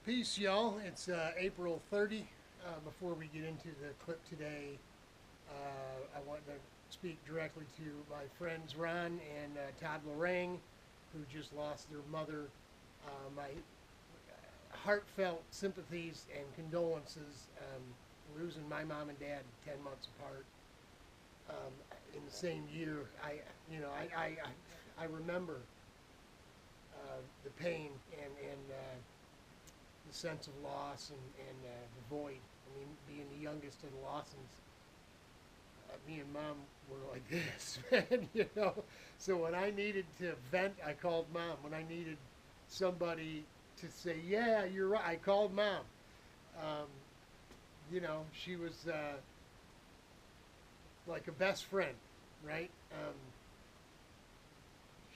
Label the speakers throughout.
Speaker 1: Peace, y'all. It's April 30. Before we get into the clip today, I want to speak directly to my friends Ron and Todd Ronnie, who just lost their mother. My heartfelt sympathies and condolences. Losing my mom and dad 10 months apart in the same year. I remember the pain and the sense of loss and the void. I mean, being the youngest of the Lawsons, me and mom were like this, man. So when I needed to vent, I called mom. When I needed somebody to say, yeah, you're right, I called mom. Um, she was like a best friend, right?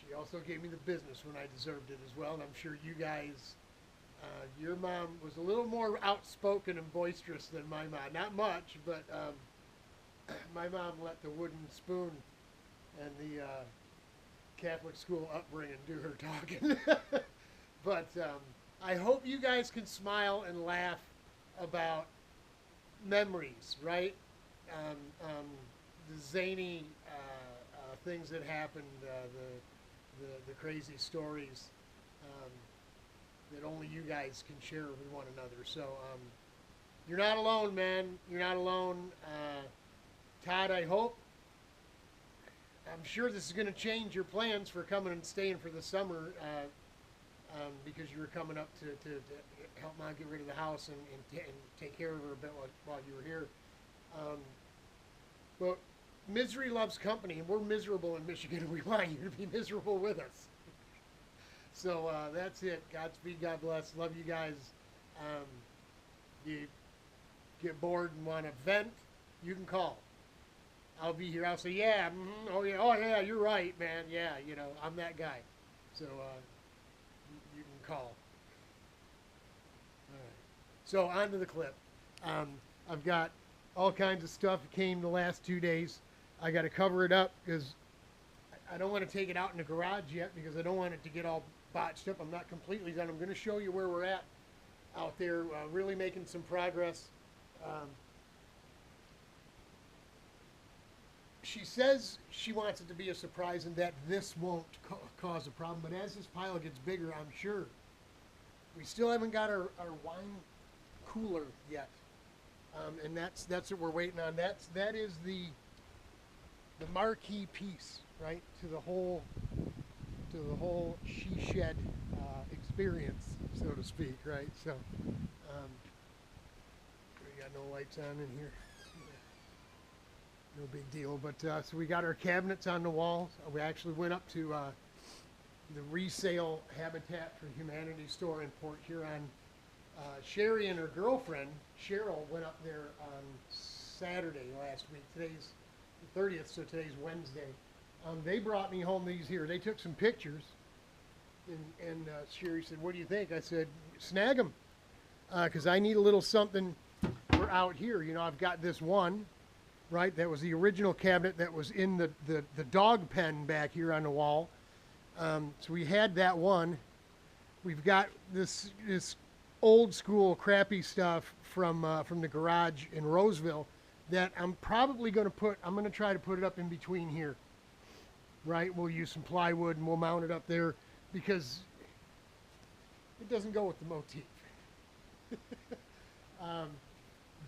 Speaker 1: She also gave me the business when I deserved it as well, and I'm sure you guys. Your mom was a little more outspoken and boisterous than my mom. Not much, but my mom let the wooden spoon and the Catholic school upbringing do her talking. But I hope you guys can smile and laugh about memories, right? Um, um, the zany things that happened, the crazy stories. Um, that only you guys can share with one another. So you're not alone, man. You're not alone. Todd, I hope. I'm sure this is going to change your plans for coming and staying for the summer because you were coming up to help Mom get rid of the house and take care of her a bit while you were here. But misery loves company, and we're miserable in Michigan, and we want you to be miserable with us. So that's it. Godspeed, God bless. Love you guys. You get bored and want to vent, you can call. I'll be here. I'll say, yeah, oh yeah, you're right, man. Yeah, I'm that guy. So you can call. All right. So on to the clip. I've got all kinds of stuff that came the last 2 days. I got to cover it up because I don't want to take it out in the garage yet because I don't want it to get all botched up. I'm not completely done. I'm going to show you where we're at out there, really making some progress. She says she wants it to be a surprise and that this won't cause a problem, but as this pile gets bigger, I'm sure. We still haven't got our wine cooler yet, and that's what we're waiting on. That is the marquee piece, right, to the whole she shed experience, so to speak, right? So we got no lights on in here, no big deal. But so we got our cabinets on the walls. We actually went up to the resale Habitat for Humanity store in Port Huron. Sherry and her girlfriend Cheryl went up there on Saturday last week. Today's the 30th, so today's Wednesday. They brought me home these here. They took some pictures, and Sherry said, what do you think? I said, snag them, because I need a little something for out here. I've got this one, right? That was the original cabinet that was in the dog pen back here on the wall. So we had that one. We've got this old school crappy stuff from the garage in Roseville that I'm probably going to I'm going to try to put it up in between here. Right, we'll use some plywood and we'll mount it up there because it doesn't go with the motif.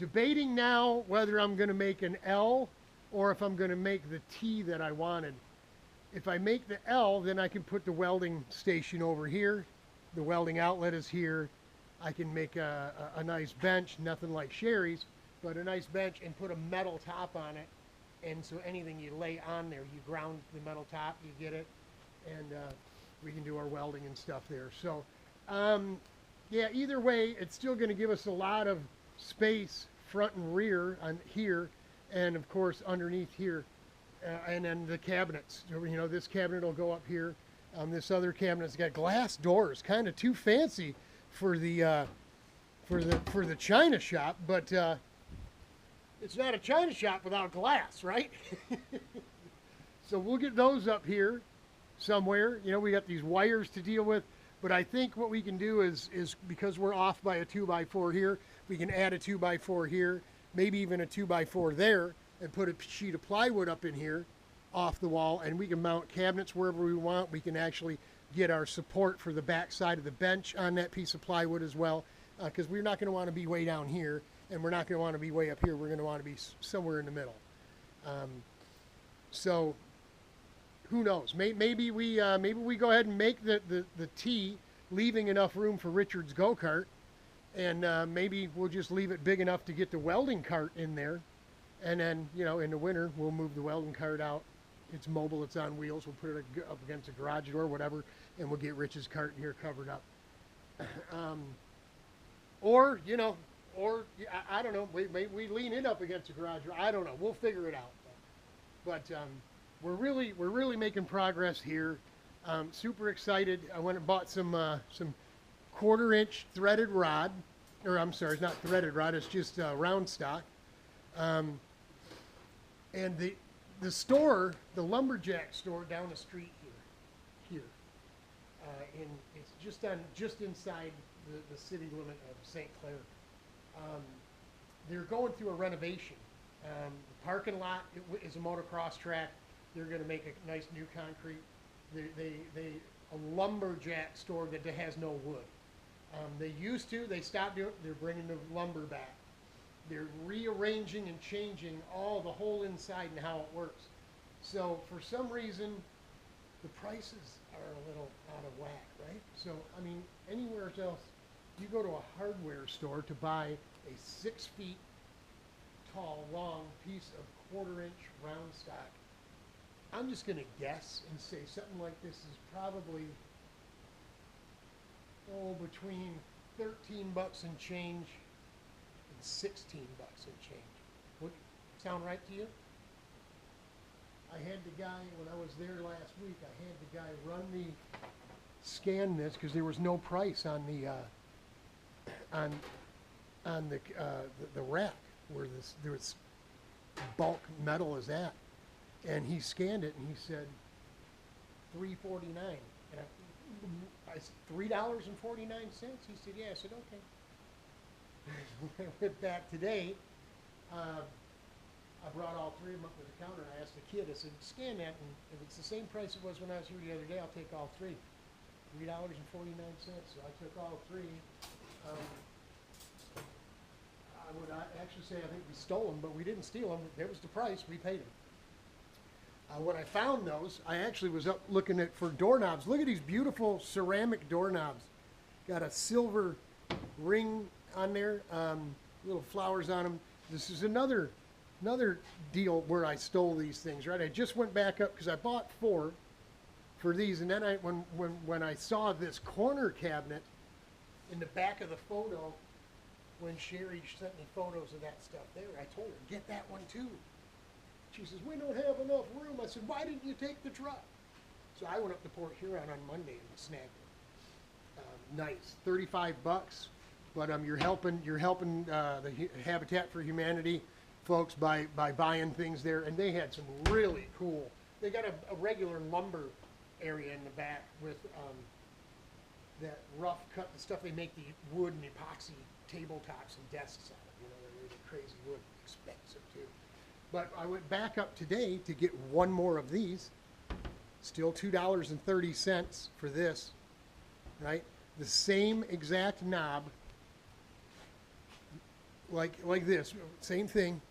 Speaker 1: Debating now whether I'm going to make an L or if I'm going to make the T that I wanted. If I make the L, then I can put the welding station over here. The welding outlet is here. I can make a nice bench, nothing like Sherry's, but a nice bench, and put a metal top on it. And so anything you lay on there, you ground the metal top, you get it, and we can do our welding and stuff there. So, yeah, either way, it's still going to give us a lot of space front and rear on here, and of course underneath here, and then the cabinets. This cabinet will go up here. This other cabinet's got glass doors, kind of too fancy for the china shop, but. It's not a china shop without glass, right? So we'll get those up here somewhere. We got these wires to deal with. But I think what we can do is because we're off by a 2x4 here, we can add a 2x4 here, maybe even a 2x4 there, and put a sheet of plywood up in here off the wall, and we can mount cabinets wherever we want. We can actually get our support for the back side of the bench on that piece of plywood as well, because we're not going to want to be way down here, and we're not going to want to be way up here. We're going to want to be somewhere in the middle. So who knows? Maybe we go ahead and make the T, leaving enough room for Richard's go-kart, and maybe we'll just leave it big enough to get the welding cart in there, and then, you know, in the winter we'll move the welding cart out. It's mobile, it's on wheels. We'll put it up against a garage door, whatever, and we'll get Rich's cart in here covered up. Or, you know, or I don't know, we lean it up against a garage door. I don't know. We'll figure it out. But we're really making progress here. Super excited. I went and bought some 1/4-inch threaded rod, or I'm sorry, it's not threaded rod. It's just round stock. And the store, the lumberjack store down the street here, and it's just inside the city limit of St. Clair. They're going through a renovation. The parking lot is a motocross track. They're going to make a nice new concrete. A lumberjack store that has no wood. They stopped doing it. They're bringing the lumber back. They're rearranging and changing the whole inside and how it works. So for some reason, the prices are a little out of whack, right? So, I mean, anywhere else, you go to a hardware store to buy a 6 feet tall, long piece of 1/4-inch round stock. I'm just going to guess and say something like this is probably, between 13 bucks and change and 16 bucks and change. Would sound right to you? I had the guy, when I was there last week, I had the guy scan this, because there was no price on the rack where this bulk metal is at, and he scanned it and he said $3.49, and I said $3.49. He said, yeah. I said, okay. I went back today. I brought all 3 of them up to the counter, and I asked the kid, I said, scan that, and if it's the same price it was when I was here the other day, I'll take all 3. $3.49. So I took all 3. I would actually say I think we stole them, but we didn't steal them. There was the price. We paid them. When I found those, I actually was up looking for doorknobs. Look at these beautiful ceramic doorknobs. Got a silver ring on there, little flowers on them. This is another deal where I stole these things, right? I just went back up because I bought 4 for these, and then when I saw this corner cabinet in the back of the photo, when Sherry sent me photos of that stuff there, I told her, get that one too. She says, we don't have enough room. I said, why didn't you take the truck? So I went up to Port Huron on Monday and snagged it. Nice, 35 bucks. But you're helping the Habitat for Humanity folks by buying things there, and they had some really cool. They got a regular lumber area in the back with that rough cut, the stuff they make the wood and epoxy tabletops and desks out of. You know, they're really crazy wood, expensive too. But I went back up today to get 1 more of these. Still $2.30 for this, right? The same exact knob, like this, same thing,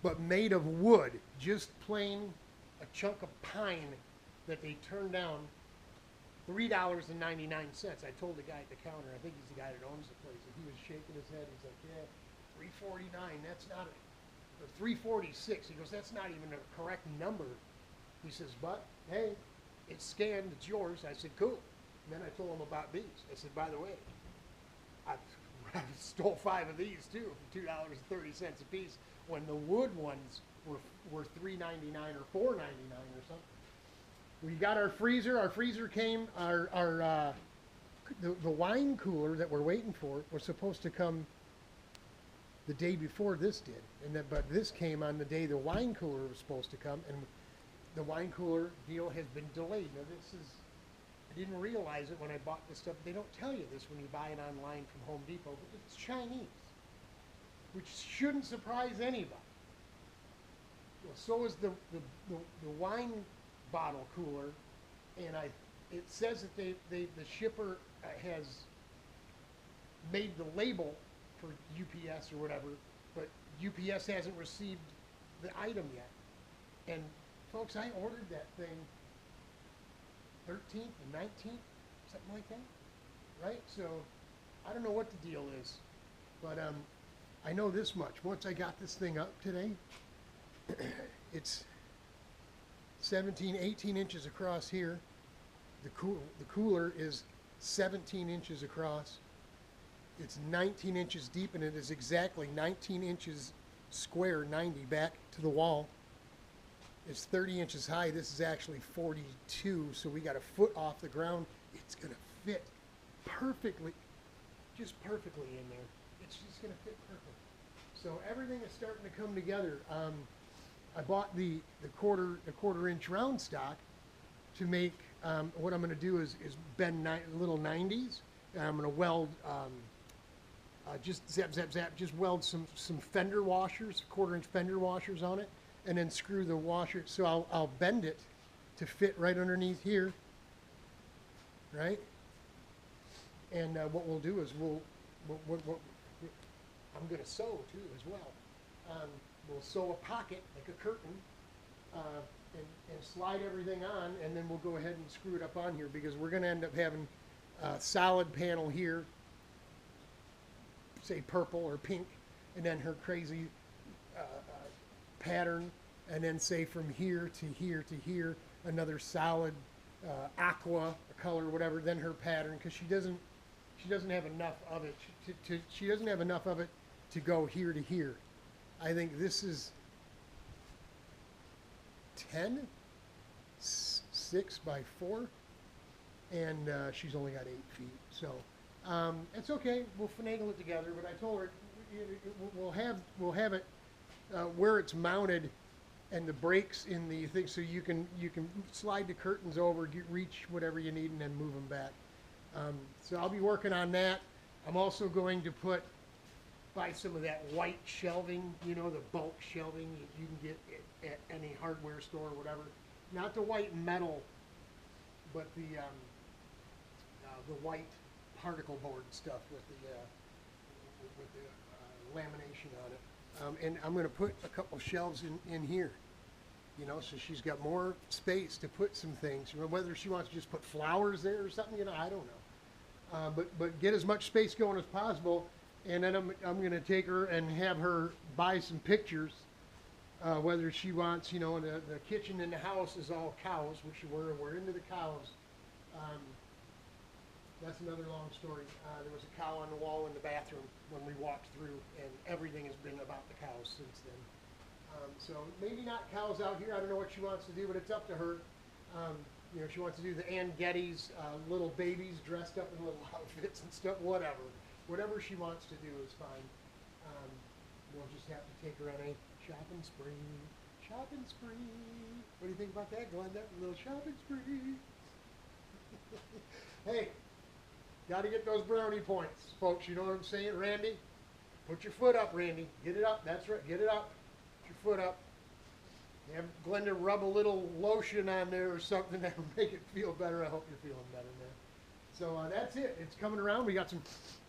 Speaker 1: but made of wood, just plain a chunk of pine that they turned down. $3.99. I told the guy at the counter, I think he's the guy that owns the place, and he was shaking his head. He's like, yeah, $3.49. That's not it. Or $3.46. He goes, that's not even a correct number. He says, but hey, it's scanned. It's yours. I said, cool. And then I told him about these. I said, by the way, I stole 5 of these too for $2.30 a piece, when the wood ones were $3.99 or $4.99 or something. We got our freezer. Our freezer came. The wine cooler that we're waiting for was supposed to come the day before this did, but this came on the day the wine cooler was supposed to come, and the wine cooler deal has been delayed. Now I didn't realize it when I bought this stuff. They don't tell you this when you buy it online from Home Depot, but it's Chinese, which shouldn't surprise anybody. Well, so is the wine bottle cooler, and it says that the shipper has made the label for UPS or whatever, but UPS hasn't received the item yet. And folks, I ordered that thing 13th and 19th, something like that, right? So I don't know what the deal is, but I know this much. Once I got this thing up today, it's 17, 18 inches across here. The cooler is 17 inches across. It's 19 inches deep, and it is exactly 19 inches square, 90 back to the wall. It's 30 inches high. This is actually 42, so we got a foot off the ground. It's going to fit perfectly, just perfectly in there. It's just going to fit perfect. So everything is starting to come together. I bought the quarter inch round stock to make, what I'm going to do is bend little 90s, and I'm going to weld, just zap, zap, zap, just weld some fender washers, quarter-inch fender washers on it, and then screw the washer. So I'll bend it to fit right underneath here, right? And what we'll do is I'm going to sew too as well. We'll sew a pocket like a curtain, and slide everything on, and then we'll go ahead and screw it up on here, because we're going to end up having a solid panel here, say purple or pink, and then her crazy pattern, and then say from here to here to here another solid aqua color, whatever, then her pattern, because she doesn't have enough of it. She doesn't have enough of it to go here to here. I think this is 10, 6 by 4, and she's only got 8 feet. So it's okay. We'll finagle it together. But I told her we'll have it where it's mounted, and the brakes in the thing, so you can slide the curtains over, reach whatever you need, and then move them back. So I'll be working on that. I'm also going to buy some of that white shelving, the bulk shelving you can get at any hardware store or whatever. Not the white metal, but the white particle board stuff with the lamination on it. And I'm going to put a couple shelves in here, so she's got more space to put some things. Whether she wants to just put flowers there or something, I don't know. But get as much space going as possible. And then I'm going to take her and have her buy some pictures, whether she wants, the kitchen in the house is all cows, which we're into the cows. That's another long story. There was a cow on the wall in the bathroom when we walked through, and everything has been about the cows since then. So maybe not cows out here. I don't know what she wants to do, but it's up to her. She wants to do the Ann Getty's little babies dressed up in little outfits and stuff, whatever. Whatever she wants to do is fine. We'll just have to take her on a shopping spree. Shopping spree. What do you think about that, Glenda? A little shopping spree. Hey, got to get those brownie points, folks. You know what I'm saying, Randy? Put your foot up, Randy. Get it up. That's right. Get it up. Put your foot up. Have Glenda rub a little lotion on there or something that'll make it feel better. I hope you're feeling better, man. So that's it. It's coming around. We got some,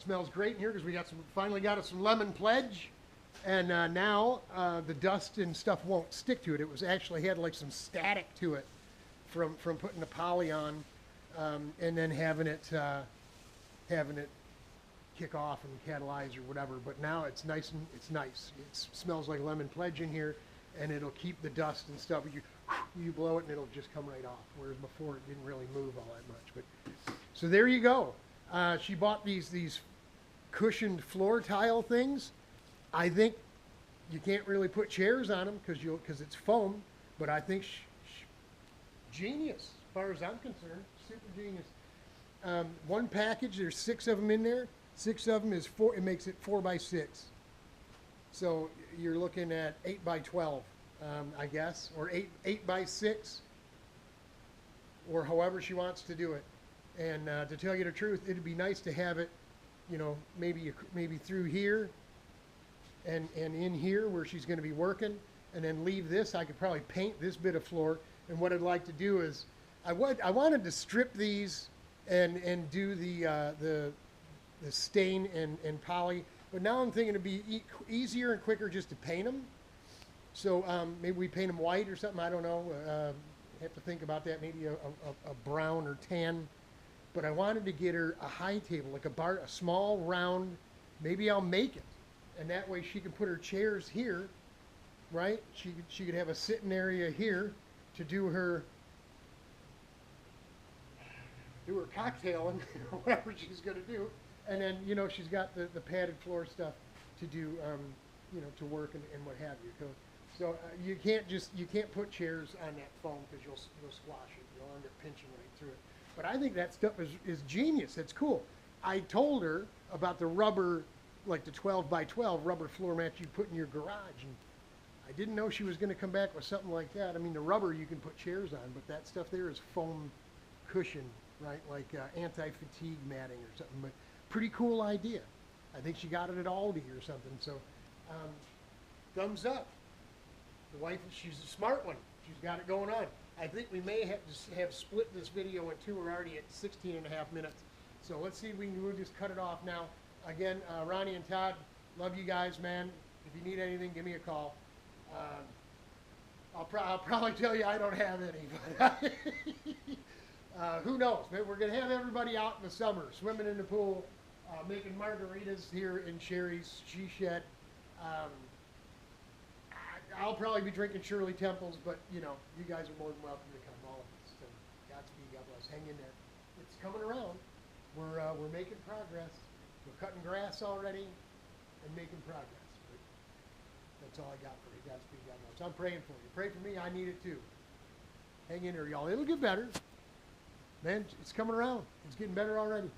Speaker 1: smells great in here because we got finally got us some lemon pledge. And now the dust and stuff won't stick to it. It was actually had like some static to it from putting the poly on and then having it kick off and catalyze or whatever. But now it's nice and it's nice. It smells like lemon pledge in here, and it'll keep the dust and stuff. You blow it and it'll just come right off. Whereas before it didn't really move all that much. But so there you go. She bought these cushioned floor tile things. I think you can't really put chairs on them because it's foam. But I think genius as far as I'm concerned. Super genius. One package. There's 6 of them in there. 6 of them is 4. It makes it 4 by 6. So you're looking at 8 by 12, I guess, or 8 by 6, or however she wants to do it. And to tell you the truth, it'd be nice to have it, you know, maybe through here and in here where she's going to be working, and then leave this. I could probably paint this bit of floor. And what I'd like to do is, I wanted to strip these and do the stain and poly. But now I'm thinking it'd be easier and quicker just to paint them. So maybe we paint them white or something. I don't know. Have to think about that. Maybe a brown or tan. But I wanted to get her a high table, like a small round. Maybe I'll make it, and that way she can put her chairs here, right? She could have a sitting area here to do her cocktailing or whatever she's going to do. And then, you know, she's got the padded floor stuff to do, you know, to work and what have you. So you can't put chairs on that foam because you'll squash it. You'll end up pinching right through it. But I think that stuff is genius. It's cool. I told her about the rubber, like the 12 by 12 rubber floor mats you put in your garage. And I didn't know she was going to come back with something like that. I mean, the rubber you can put chairs on, but that stuff there is foam cushion, right? Like anti-fatigue matting or something. But pretty cool idea. I think she got it at Aldi or something. So thumbs up. The wife, she's a smart one. She's got it going on. I think we may have split this video in two. We're already at 16 and a half minutes. So let's see if we'll just cut it off now. Again, Ronnie and Todd, love you guys, man. If you need anything, give me a call. I'll probably tell you I don't have any, but who knows? Maybe we're going to have everybody out in the summer, swimming in the pool, making margaritas here in Sherry's She Shed. I'll probably be drinking Shirley Temples, but, you know, you guys are more than welcome to come, all of us. So, Godspeed, God bless. Hang in there. It's coming around. We're making progress. We're cutting grass already and making progress. But that's all I got for you. Godspeed, God bless. I'm praying for you. Pray for me. I need it too. Hang in there, y'all. It'll get better. Man, it's coming around. It's getting better already.